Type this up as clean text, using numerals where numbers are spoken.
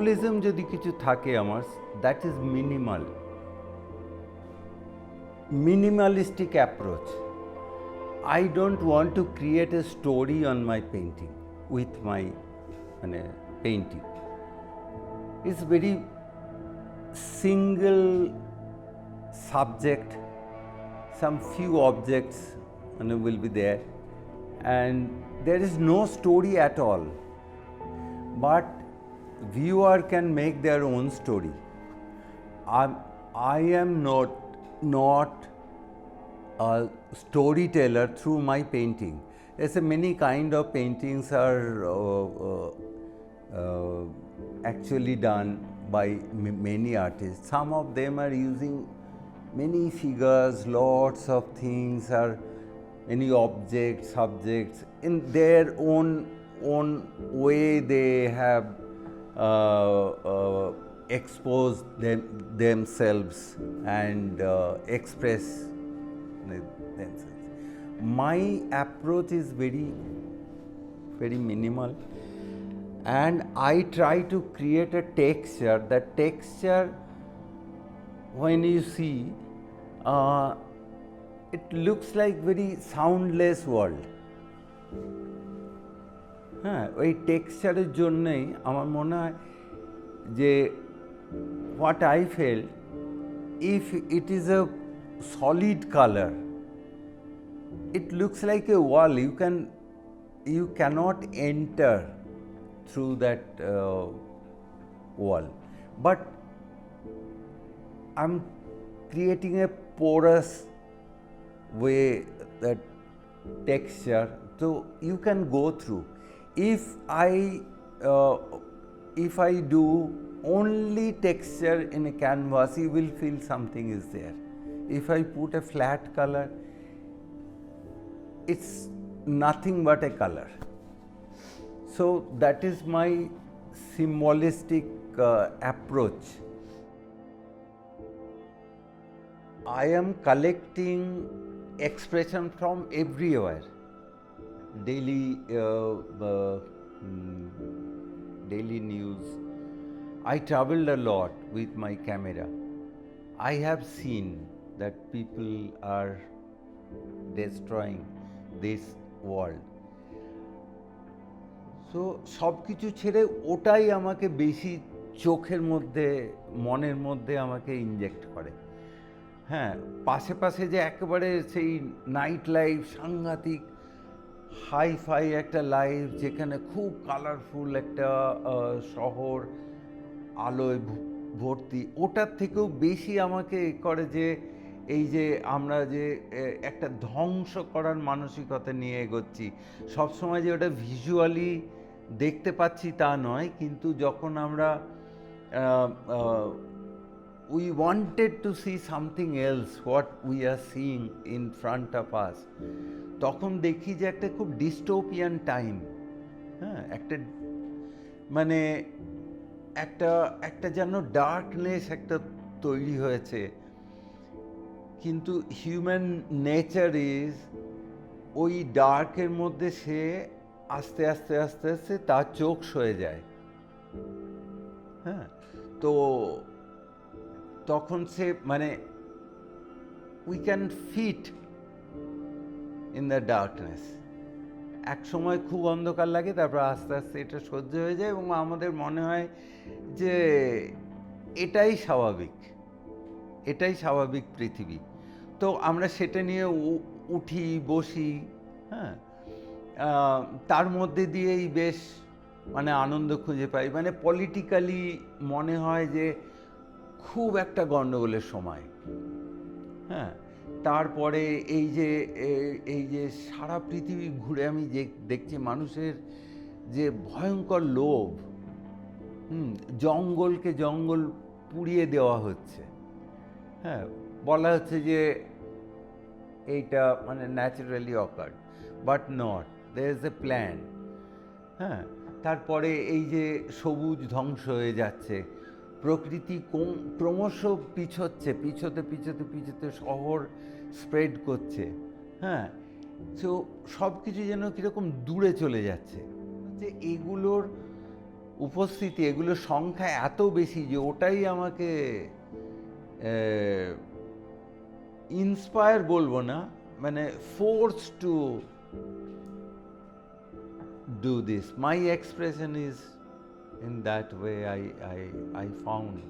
Symbolism যদি কিছু থাকে আমার, that is minimalistic approach. I don't want to create a story on my painting with my painting. It's very single subject, some few objects will be there, and there is no story at all. But viewer can make their own story. I am not a storyteller through my painting. There's many kind of paintings are actually done by many artists. Some of them are using many figures, lots of things, or many objects, subjects. In their own way they have expose themselves and express themselves. My approach is very minimal, and I try to create a texture. That texture, when you see, it looks like very soundless world. হ্যাঁ, ওই টেক্সচারের জন্যই আমার মনে হয় যে what I felt, if it is a solid color, it looks like a wall. You cannot enter through that wall. But I'm creating a porous way, that texture, so you can go through. If I do only texture in a canvas, you will feel something is there. If I put a flat color, it's nothing but a color. So that is my symbolistic approach. I am collecting expression from everywhere. Daily news. I traveled a lot with my camera. I have seen that people are destroying this world. So সব কিছু ছেড়ে ওটাই আমাকে বেশি চোখের মধ্যে, মনের মধ্যে আমাকে ইনজেক্ট করে। হ্যাঁ, পাশে যে একেবারে সেই নাইট লাইফ, সাংঘাতিক হাই-ফাই একটা লাইফ, যেখানে খুব কালারফুল একটা শহর আলোয় ভর্তি, ওটার থেকেও বেশি আমাকে করে যে এই যে আমরা যে একটা ধ্বংস করার মানসিকতা নিয়ে এগোচ্ছি। সবসময় যে ওটা ভিজুয়ালি দেখতে পাচ্ছি তা নয়, কিন্তু যখন আমরা we wanted to see something else, what we are seeing in front of us, তখন দেখি যে একটা খুব ডিস্টোপিয়ান টাইম। হ্যাঁ, একটা যেন ডার্কনেস একটা তৈরি হয়েছে। কিন্তু হিউম্যান নেচার ইজ ওই ডার্কের মধ্যে সে আস্তে আস্তে আস্তে আস্তে তার চোখ সয়ে যায়। হ্যাঁ, তো তখন সে we can fit in the darkness. এক সময় খুব অন্ধকার লাগে, তারপর আস্তে আস্তে এটা সহ্য হয়ে যায় এবং আমাদের মনে হয় যে এটাই স্বাভাবিক পৃথিবী। তো আমরা সেটা নিয়ে উঠি, বসি। হ্যাঁ, তার মধ্যে দিয়েই বেশ আনন্দ খুঁজে পাই। পলিটিক্যালি মনে হয় যে খুব একটা গণ্ডগোলের সময়। হ্যাঁ, তারপরে এই যে সারা পৃথিবী ঘুরে আমি দেখছি মানুষের যে ভয়ঙ্কর লোভ। জঙ্গলকে জঙ্গল পুড়িয়ে দেওয়া হচ্ছে। হ্যাঁ, বলা হচ্ছে যে এইটা naturally awkward, but not, there is a plan. হ্যাঁ, তারপরে এই যে সবুজ ধ্বংস হয়ে যাচ্ছে, প্রকৃতি ক্রমশ পিছোতে শহর স্প্রেড করছে। হ্যাঁ, তো সব কিছু যেন কীরকম দূরে চলে যাচ্ছে। যে এগুলোর উপস্থিতি, এগুলোর সংখ্যা এত বেশি যে ওটাই আমাকে ইন্সপায়ার বলবো না, মানে force to do this. My expression is in that way I found